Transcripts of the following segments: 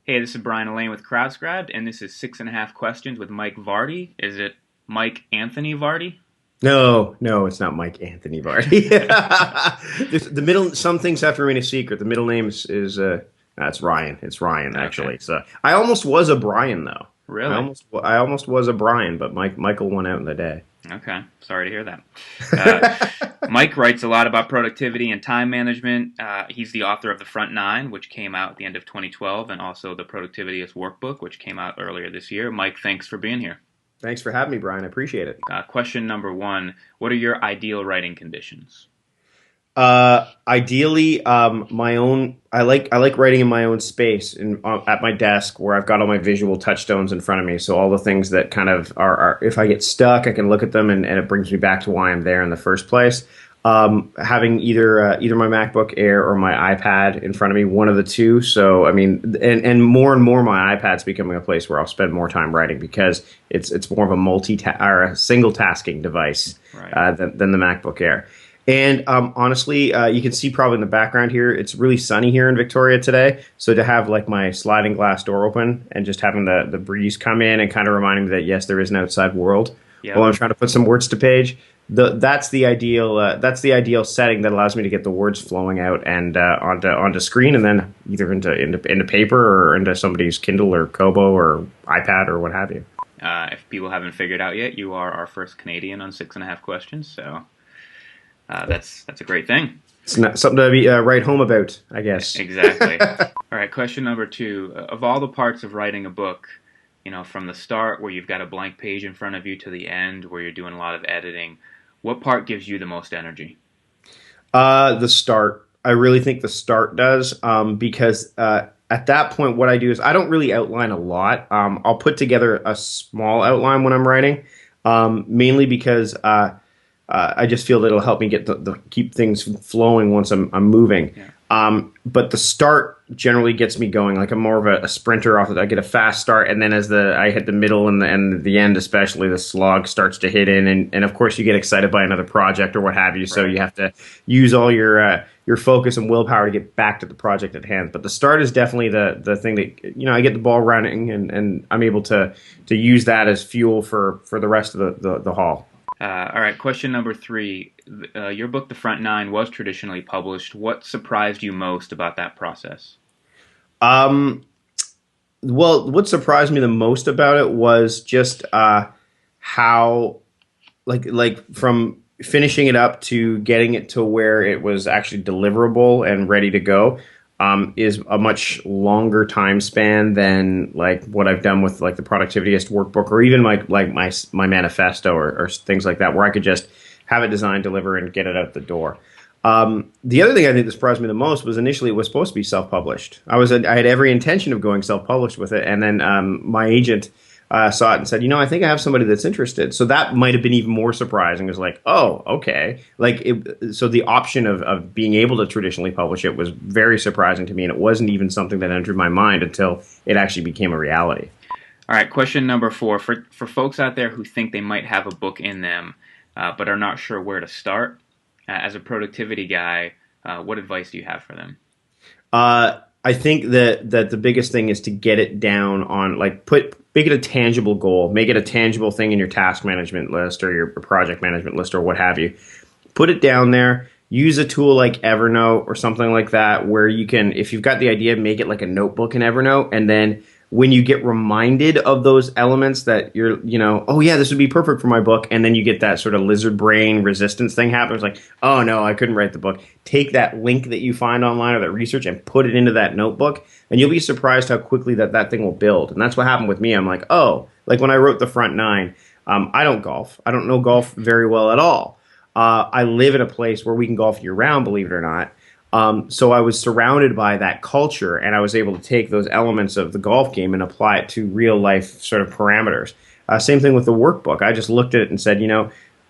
Hey, this is Brian Elaine with CrowdScribed, and this is 6.5 Questions with Mike Vardy. Is it Mike Anthony Vardy? No, no, it's not Mike Anthony Vardy. The middle, some things have to remain a secret. The middle name is that's Ryan. It's Ryan Okay. actually. So I almost was a Brian though. Really? I almost was a Brian, but Michael won out in the day. Okay. Sorry to hear that. Uh, Mike writes a lot about productivity and time management. He's the author of The Front Nine, which came out at the end of 2012, and also The Productivityist Workbook, which came out earlier this year. Mike, thanks for being here. Thanks for having me, Brian. I appreciate it. Question number one: what are your ideal writing conditions? Ideally, my own. I like writing in my own space and at my desk where I've got all my visual touchstones in front of me. So all the things that kind of are if I get stuck, I can look at them and it brings me back to why I'm there in the first place. Having either my MacBook Air or my iPad in front of me, one of the two. So I mean, and more my iPad's becoming a place where I'll spend more time writing because it's more of a or a single tasking device Right. than the MacBook Air. And honestly, you can see probably in the background here, it's really sunny here in Victoria today. So to have like my sliding glass door open and just having the breeze come in and kind of reminding me that yes, there is an outside world Yeah. while I'm trying to put some words to page. That's the ideal. That's the ideal setting that allows me to get the words flowing out and onto screen, and then either into paper or into somebody's Kindle or Kobo or iPad or what have you. If people haven't figured out yet, you are our first Canadian on 6.5 Questions, so that's a great thing. It's not something to be write home about, I guess. Exactly. All right, question number two. Of all the parts of writing a book, from the start where you've got a blank page in front of you to the end where you're doing a lot of editing, what part gives you the most energy? The start. I really think the start does, because at that point, what I do is I don't really outline a lot. I'll put together a small outline when I'm writing, mainly because I just feel that it'll help me get keep things flowing once I'm moving. Yeah. But the start generally gets me going. Like I'm more of a sprinter off. I get a fast start, and then as I hit the middle and the end, especially the slog starts to hit in, and of course you get excited by another project or what have you. So Right. you have to use all your focus and willpower to get back to the project at hand. But the start is definitely the thing that I get the ball running, and I'm able to use that as fuel for the rest of the haul. All right, question number three. Your book, The Front Nine, was traditionally published. What surprised you most about that process? Um, well, what surprised me the most about it was just how, like from finishing it up to getting it to where it was actually deliverable and ready to go, is a much longer time span than like what I've done with like the Productivityist Workbook or even like my manifesto or things like that, where I could just have it designed, deliver, and get it out the door. The other thing I think that surprised me the most was initially it was supposed to be self-published. I had every intention of going self-published with it, and then my agent saw it and said, I think I have somebody that's interested. So that might have been even more surprising. It was like, oh, okay. So the option of being able to traditionally publish it was very surprising to me, and it wasn't even something that entered my mind until it actually became a reality. All right, question number four. For folks out there who think they might have a book in them, but are not sure where to start, as a productivity guy, what advice do you have for them? I think that the biggest thing is to get it down on make it a tangible goal, make it a tangible thing in your task management list or your project management list or what have you. Put it down there. Use a tool like Evernote or something like that where you can, if you've got the idea, make it like a notebook in Evernote, and then when you get reminded of those elements that oh yeah, this would be perfect for my book, and then you get that sort of lizard brain resistance thing happen. It's like, oh no, I couldn't write the book. Take that link that you find online or that research and put it into that notebook, and you'll be surprised how quickly that thing will build. And that's what happened with me. I'm like, oh, like when I wrote The Front Nine, I don't golf. I don't know golf very well at all. I live in a place where we can golf year round, believe it or not. So I was surrounded by that culture, and I was able to take those elements of the golf game and apply it to real life sort of parameters. Same thing with the workbook. I just looked at it and said,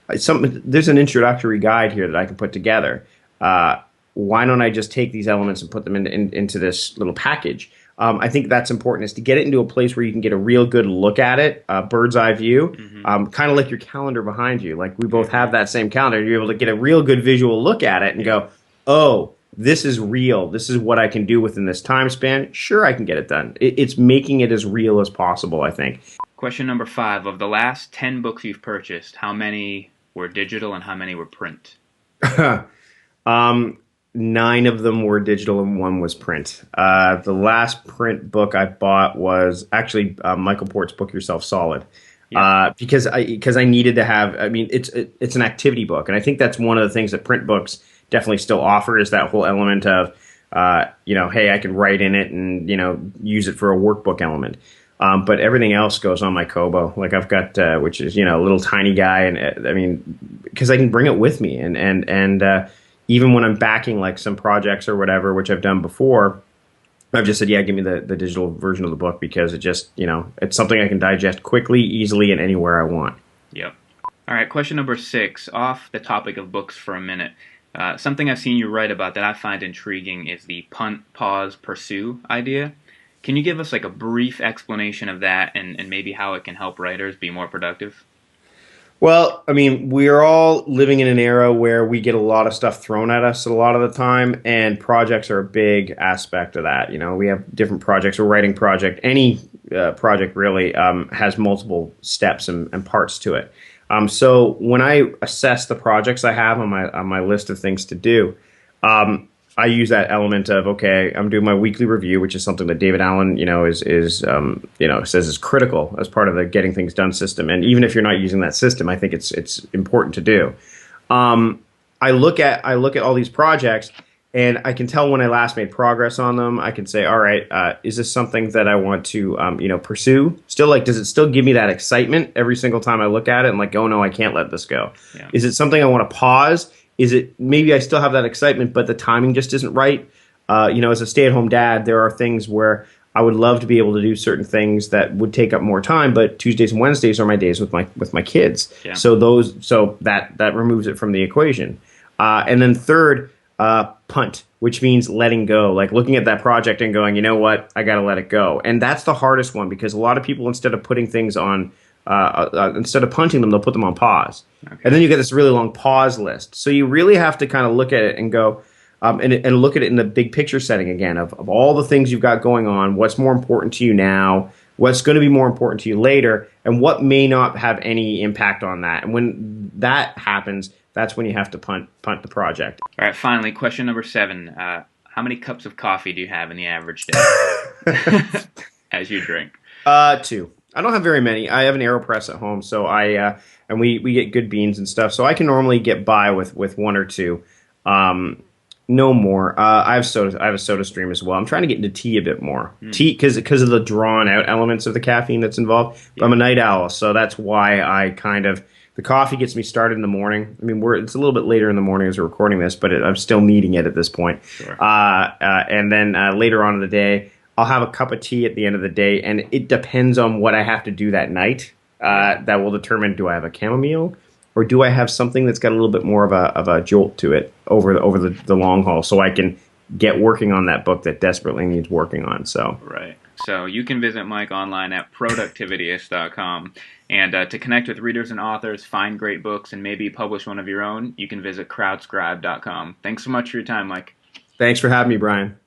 there's an introductory guide here that I can put together. Why don't I just take these elements and put them into this little package? I think that's important, is to get it into a place where you can get a real good look at it, bird's eye view, kind of like your calendar behind you. Like we both have that same calendar. You're able to get a real good visual look at it and go, oh, this is real. This is what I can do within this time span. Sure, I can get it done. It's making it as real as possible, I think. Question number 5. Of the last 10 books you've purchased, how many were digital and how many were print? um, 9 of them were digital and 1 was print. The last print book I bought was actually Michael Port's book, Yourself Solid. Yeah. Because I needed to have. I mean, it's an activity book, and I think that's one of the things that print books definitely still offer is that whole element of, hey, I can write in it and use it for a workbook element. But everything else goes on my Kobo. Like I've got, which is a little tiny guy, and I mean, because I can bring it with me, and even when I'm backing like some projects or whatever, which I've done before. I've just said, yeah, give me the digital version of the book because it just, it's something I can digest quickly, easily, and anywhere I want. Yep. All right, question number 6. Off the topic of books for a minute. Something I've seen you write about that I find intriguing is the punt, pause, pursue idea. Can you give us like a brief explanation of that and maybe how it can help writers be more productive? Well, I mean, we're all living in an era where we get a lot of stuff thrown at us a lot of the time, and projects are a big aspect of that. We have different projects. A writing project, any project really, has multiple steps and parts to it. So when I assess the projects I have on my list of things to do, I use that element of, okay, I'm doing my weekly review, which is something that David Allen, says is critical as part of the getting things done system. And even if you're not using that system, I think it's important to do. I look at all these projects, and I can tell when I last made progress on them. I can say, all right, is this something that I want to, pursue? Still, like, does it still give me that excitement every single time I look at it? And like, oh no, I can't let this go. Yeah. Is it something I want to pause? Is it maybe I still have that excitement, but the timing just isn't right? As a stay-at-home dad, there are things where I would love to be able to do certain things that would take up more time, but Tuesdays and Wednesdays are my days with my kids. Yeah. So that removes it from the equation. And then third, punt, which means letting go, like looking at that project and going, you know what, I got to let it go. And that's the hardest one because a lot of people, instead of putting things on instead of punting them, they'll put them on pause. Okay. And then you get this really long pause list. So you really have to kind of look at it and go, and look at it in the big picture setting again of all the things you've got going on, what's more important to you now, what's going to be more important to you later, and what may not have any impact on that. And when that happens, that's when you have to punt the project. All right, finally, question number 7. How many cups of coffee do you have in the average day as you drink? 2. I don't have very many. I have an AeroPress at home, so and we get good beans and stuff, so I can normally get by with 1 or 2, no more. I have a Soda Stream as well. I'm trying to get into tea a bit more. Tea because of the drawn out elements of the caffeine that's involved. Yeah. I'm a night owl, so that's why I kind of the coffee gets me started in the morning. I mean, it's a little bit later in the morning as we're recording this, but I'm still needing it at this point. Sure. And then later on in the day, I'll have a cup of tea at the end of the day, and it depends on what I have to do that night. That will determine, do I have a chamomile or do I have something that's got a little bit more of a jolt to it over the long haul, so I can get working on that book that desperately needs working on. So right. So you can visit Mike online at productivityist.com. And to connect with readers and authors, find great books, and maybe publish one of your own, you can visit CrowdScribed.com. Thanks so much for your time, Mike. Thanks for having me, Brian.